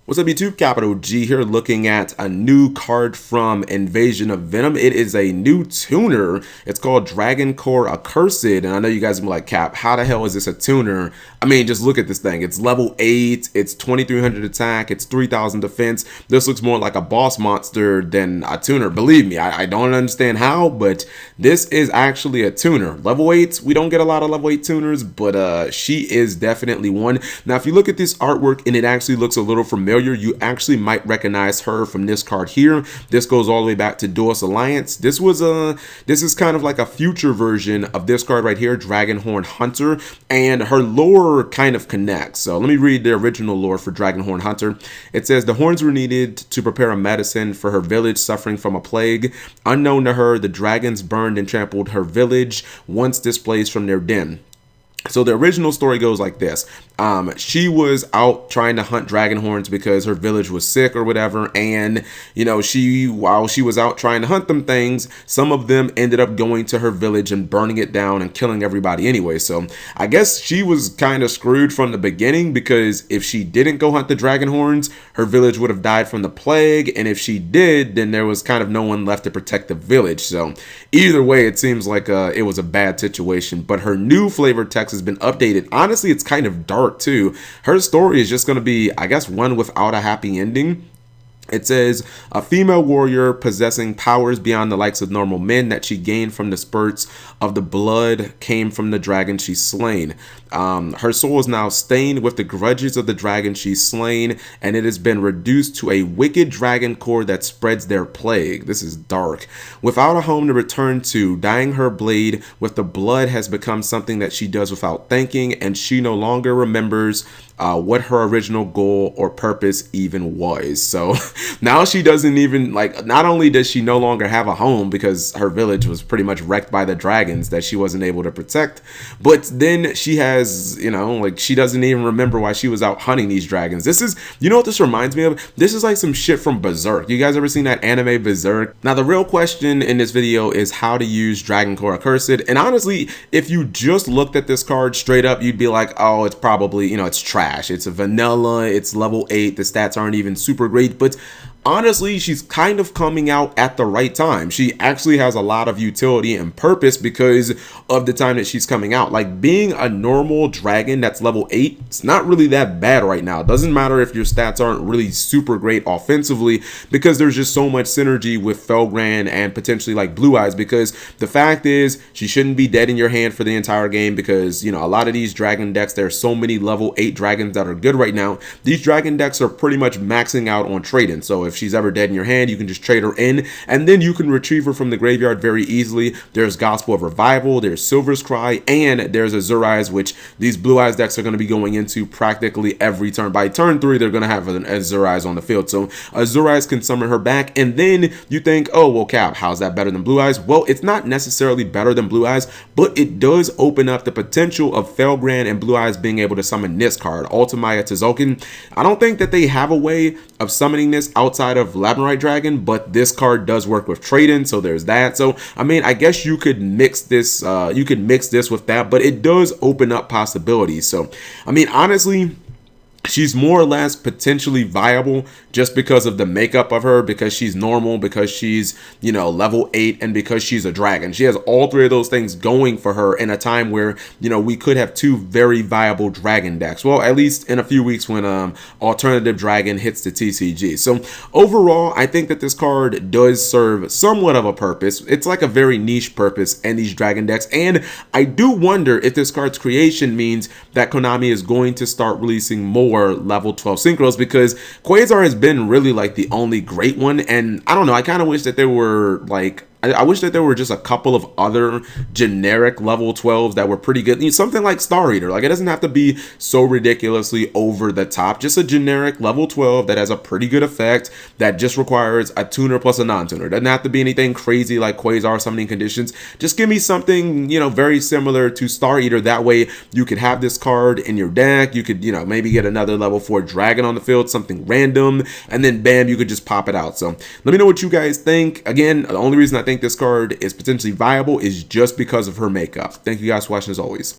What's up YouTube, Capital G here looking at a new card from Invasion of Venom. It is a new tuner. It's called Dragon Core Accursed. And I know you guys will be like, Cap, how the hell is this a tuner? I mean, just look at this thing. It's level 8, it's 2300 attack, it's 3000 defense. This looks more like a boss monster than a tuner. Believe me, I don't understand how, but this is actually a tuner. Level 8, we don't get a lot of level 8 tuners, but she is definitely one. Now, if you look at this artwork and it actually looks a little familiar, you actually might recognize her from this card here. This goes all the way back to Duos Alliance. This is kind of like a future version of this card right here, Dragonhorn Hunter, and her lore kind of connects. So let me read the original lore for Dragonhorn Hunter. It says the horns were needed to prepare a medicine for her village suffering from a plague. Unknown to her, the dragons burned and trampled her village, once displaced from their den. So the original story goes like this. She was out trying to hunt dragon horns because her village was sick or whatever. And, you know, while she was out trying to hunt them things, some of them ended up going to her village and burning it down and killing everybody anyway. So I guess she was kind of screwed from the beginning, because if she didn't go hunt the dragon horns, her village would have died from the plague. And if she did, then there was kind of no one left to protect the village. So either way, it seems like it was a bad situation. But her new flavor text has been updated. Honestly, it's kind of dark too. Her story is just going to be, I guess, one without a happy ending. It says, a female warrior possessing powers beyond the likes of normal men that she gained from the spurts of the blood came from the dragon she's slain. Her soul is now stained with the grudges of the dragon she's slain, and it has been reduced to a wicked dragon core that spreads their plague. This is dark. Without a home to return to, dyeing her blade with the blood has become something that she does without thinking, and she no longer remembers what her original goal or purpose even was. So now she doesn't even, like, not only does she no longer have a home because her village was pretty much wrecked by the dragons that she wasn't able to protect, but then she has, you know, like, she doesn't even remember why she was out hunting these dragons. This is, you know what this reminds me of? This is like some shit from Berserk. You guys ever seen that anime Berserk? Now, the real question in this video is how to use Dragon Core Accursed. And honestly, if you just looked at this card straight up, you'd be like, oh, it's probably, you know, it's trash. It's a vanilla, it's level 8, the stats aren't even super great, but honestly, she's kind of coming out at the right time. She actually has a lot of utility and purpose because of the time that she's coming out. Like, being a normal dragon that's level 8, it's not really that bad right now. It doesn't matter if your stats aren't really super great offensively, because there's just so much synergy with FelGrand and potentially like Blue Eyes, because the fact is she shouldn't be dead in your hand for the entire game, because, you know, a lot of these dragon decks, there are so many level 8 dragons that are good right now. These dragon decks are pretty much maxing out on trading. So if she's ever dead in your hand, you can just trade her in, and then you can retrieve her from the graveyard very easily. There's Gospel of Revival, there's Silver's Cry, and there's Azure Eyes, which these Blue Eyes decks are going to be going into practically every turn. By turn 3, they're going to have an Azure Eyes on the field, so Azure Eyes can summon her back. And then you think, oh, well, Cap, how's that better than Blue Eyes? Well, it's not necessarily better than Blue Eyes, but it does open up the potential of FelGrand and Blue Eyes being able to summon this card, Ultimaya Tzolk'in. I don't think that they have a way of summoning this outside of Labyrite Dragon, but this card does work with trading, so there's that. So I mean, I guess you could mix this with that, but it does open up possibilities. So I mean, honestly, she's more or less potentially viable just because of the makeup of her, because she's normal, because she's, you know, level 8, and because she's a dragon. She has all three of those things going for her in a time where, you know, we could have two very viable dragon decks. Well, at least in a few weeks when Alternative Dragon hits the TCG. So overall, I think that this card does serve somewhat of a purpose. It's like a very niche purpose in these dragon decks, and I do wonder if this card's creation means that Konami is going to start releasing more level 12 synchros, because Quasar has been really like the only great one, and I don't know, I kind of wish that there were like, I wish that there were just a couple of other generic level 12s that were pretty good. Something like Star Eater. Like, it doesn't have to be so ridiculously over the top. Just a generic level 12 that has a pretty good effect, that just requires a tuner plus a non-tuner. It doesn't have to be anything crazy like Quasar summoning conditions. Just give me something, you know, very similar to Star Eater. That way you could have this card in your deck. You could, you know, maybe get another level 4 dragon on the field, something random, and then bam, you could just pop it out. So let me know what you guys think. Again, the only reason I think this card is potentially viable is just because of her makeup. Thank you guys for watching as always.